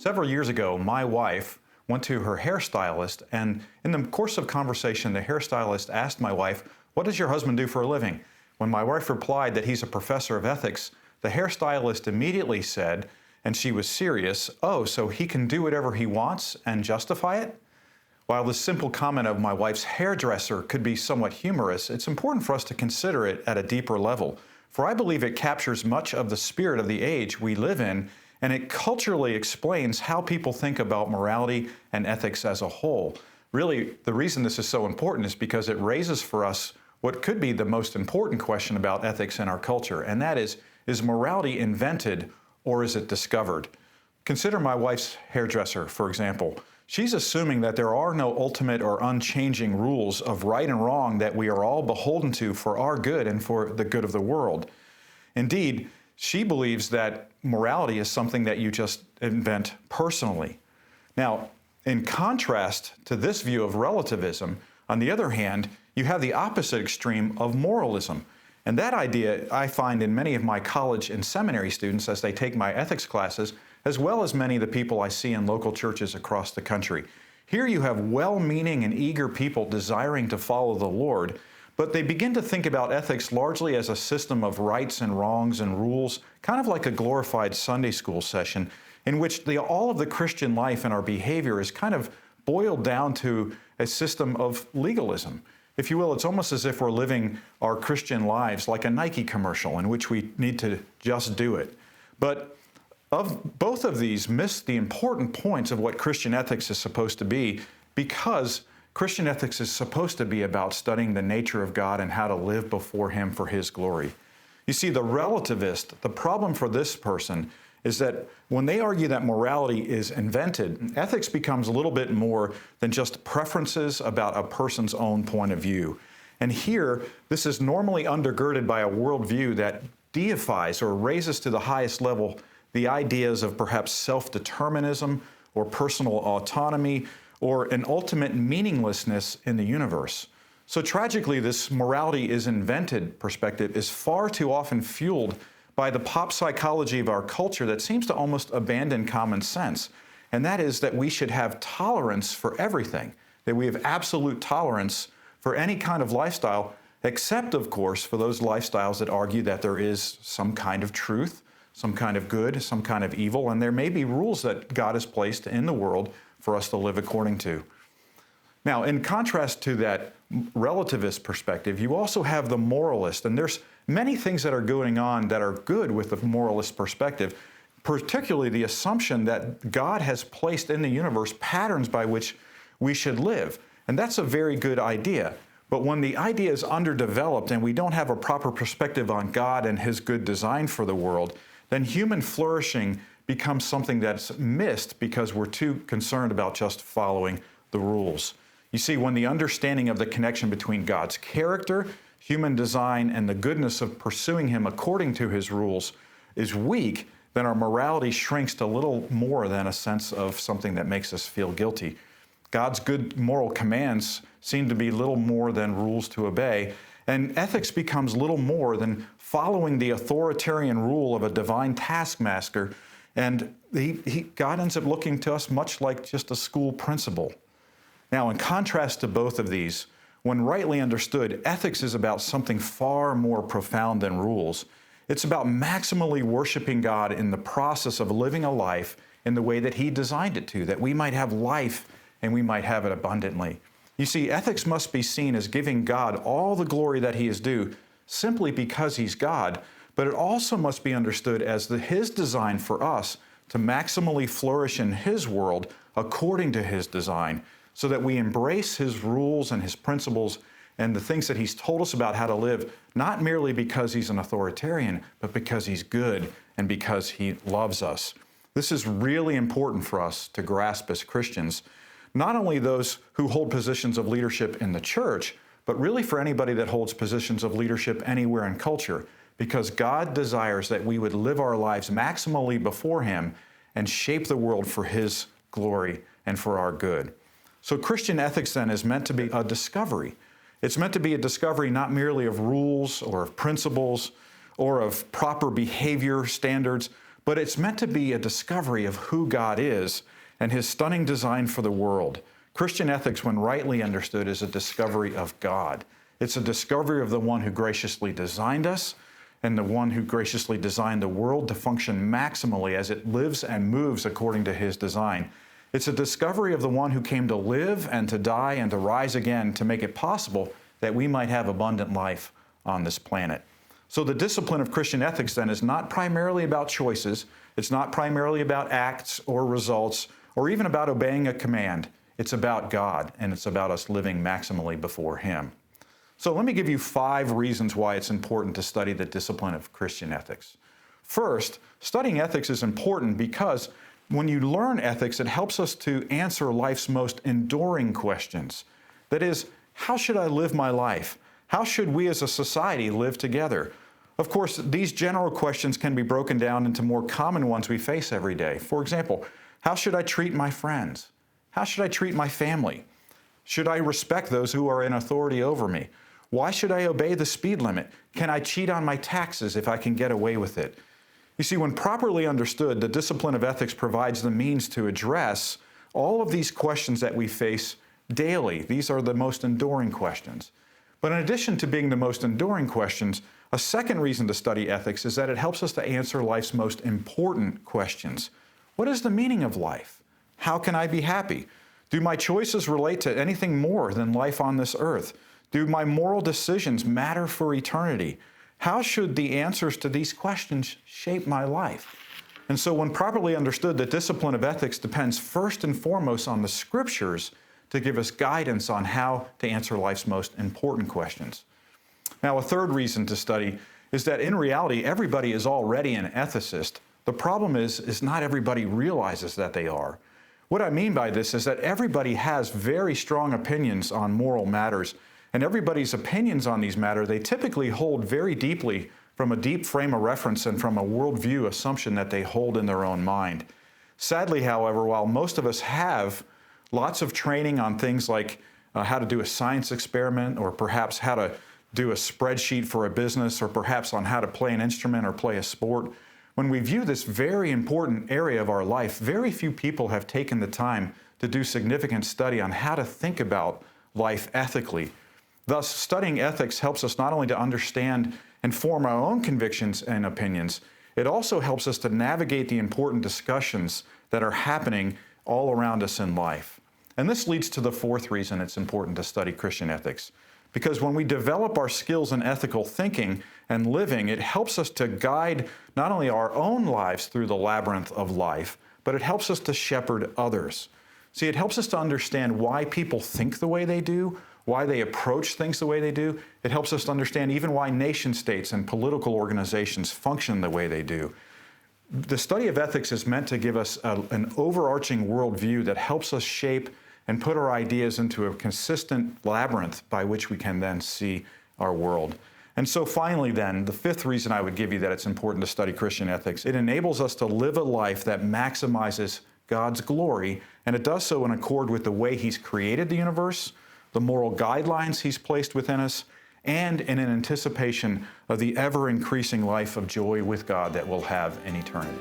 Several years ago, my wife went to her hairstylist, and in the course of conversation, the hairstylist asked my wife, "What does your husband do for a living?" When my wife replied that he's a professor of ethics, the hairstylist immediately said, and she was serious, "Oh, so he can do whatever he wants and justify it?" While this simple comment of my wife's hairdresser could be somewhat humorous, it's important for us to consider it at a deeper level, for I believe it captures much of the spirit of the age we live in, and it culturally explains how people think about morality and ethics as a whole. Really, the reason this is so important is because it raises for us what could be the most important question about ethics in our culture, and that is morality invented or is it discovered? Consider my wife's hairdresser, for example. She's assuming that there are no ultimate or unchanging rules of right and wrong that we are all beholden to for our good and for the good of the world. Indeed, she believes that morality is something that you just invent personally. Now, in contrast to this view of relativism, on the other hand, you have the opposite extreme of moralism. And that idea I find in many of my college and seminary students as they take my ethics classes, as well as many of the people I see in local churches across the country. Here you have well-meaning and eager people desiring to follow the Lord, but they begin to think about ethics largely as a system of rights and wrongs and rules, kind of like a glorified Sunday school session, in which all of the Christian life and our behavior is kind of boiled down to a system of legalism. If you will, it's almost as if we're living our Christian lives like a Nike commercial in which we need to just do it. But both of these miss the important points of what Christian ethics is supposed to be, because Christian ethics is supposed to be about studying the nature of God and how to live before Him for His glory. You see, the relativist, the problem for this person is that when they argue that morality is invented, ethics becomes a little bit more than just preferences about a person's own point of view. And here, this is normally undergirded by a worldview that deifies or raises to the highest level the ideas of perhaps self-determinism or personal autonomy or an ultimate meaninglessness in the universe. So tragically, this morality is invented perspective is far too often fueled by the pop psychology of our culture that seems to almost abandon common sense. And that is that we should have tolerance for everything, that we have absolute tolerance for any kind of lifestyle, except, of course, for those lifestyles that argue that there is some kind of truth, some kind of good, some kind of evil, and there may be rules that God has placed in the world for us to live according to. Now, in contrast to that relativist perspective, you also have the moralist, and there's many things that are going on that are good with the moralist perspective, particularly the assumption that God has placed in the universe patterns by which we should live. And that's a very good idea. But when the idea is underdeveloped and we don't have a proper perspective on God and His good design for the world, then human flourishing becomes something that's missed because we're too concerned about just following the rules. You see, when the understanding of the connection between God's character, human design, and the goodness of pursuing Him according to His rules is weak, then our morality shrinks to little more than a sense of something that makes us feel guilty. God's good moral commands seem to be little more than rules to obey, and ethics becomes little more than following the authoritarian rule of a divine taskmaster, and God ends up looking to us much like just a school principal. Now, in contrast to both of these, when rightly understood, ethics is about something far more profound than rules. It's about maximally worshiping God in the process of living a life in the way that He designed it to, that we might have life and we might have it abundantly. You see, ethics must be seen as giving God all the glory that He is due simply because He's God, but it also must be understood as His design for us to maximally flourish in His world according to His design, so that we embrace His rules and His principles and the things that He's told us about how to live, not merely because He's an authoritarian, but because He's good and because He loves us. This is really important for us to grasp as Christians, not only those who hold positions of leadership in the church, but really for anybody that holds positions of leadership anywhere in culture, because God desires that we would live our lives maximally before Him and shape the world for His glory and for our good. So Christian ethics then is meant to be a discovery. It's meant to be a discovery not merely of rules or of principles or of proper behavior standards, but it's meant to be a discovery of who God is and his stunning design for the world. Christian ethics, when rightly understood, is a discovery of God. It's a discovery of the one who graciously designed us and the one who graciously designed the world to function maximally as it lives and moves according to his design. It's a discovery of the one who came to live and to die and to rise again to make it possible that we might have abundant life on this planet. So the discipline of Christian ethics then is not primarily about choices. It's not primarily about acts or results or even about obeying a command. It's about God, and it's about us living maximally before him. So let me give you 5 reasons why it's important to study the discipline of Christian ethics. First, studying ethics is important because when you learn ethics, it helps us to answer life's most enduring questions. That is, how should I live my life? How should we as a society live together? Of course, these general questions can be broken down into more common ones we face every day. For example, how should I treat my friends? How should I treat my family? Should I respect those who are in authority over me? Why should I obey the speed limit? Can I cheat on my taxes if I can get away with it? You see, when properly understood, the discipline of ethics provides the means to address all of these questions that we face daily. These are the most enduring questions. But in addition to being the most enduring questions, a second reason to study ethics is that it helps us to answer life's most important questions. What is the meaning of life? How can I be happy? Do my choices relate to anything more than life on this earth? Do my moral decisions matter for eternity? How should the answers to these questions shape my life? And so when properly understood, the discipline of ethics depends first and foremost on the scriptures to give us guidance on how to answer life's most important questions. Now, a third reason to study is that in reality, everybody is already an ethicist. The problem is not everybody realizes that they are. What I mean by this is that everybody has very strong opinions on moral matters, and everybody's opinions on these matters, they typically hold very deeply from a deep frame of reference and from a worldview assumption that they hold in their own mind. Sadly, however, while most of us have lots of training on things like how to do a science experiment, or perhaps how to do a spreadsheet for a business, or perhaps on how to play an instrument or play a sport, when we view this very important area of our life, very few people have taken the time to do significant study on how to think about life ethically. Thus, studying ethics helps us not only to understand and form our own convictions and opinions, it also helps us to navigate the important discussions that are happening all around us in life. And this leads to the fourth reason it's important to study Christian ethics. Because when we develop our skills in ethical thinking and living, it helps us to guide not only our own lives through the labyrinth of life, but it helps us to shepherd others. See, it helps us to understand why people think the way they do, why they approach things the way they do. It helps us to understand even why nation states and political organizations function the way they do. The study of ethics is meant to give us an overarching worldview that helps us shape and put our ideas into a consistent labyrinth by which we can then see our world. And so finally then, the fifth reason I would give you that it's important to study Christian ethics, it enables us to live a life that maximizes God's glory, and it does so in accord with the way He's created the universe, the moral guidelines He's placed within us, and in an anticipation of the ever-increasing life of joy with God that we'll have in eternity.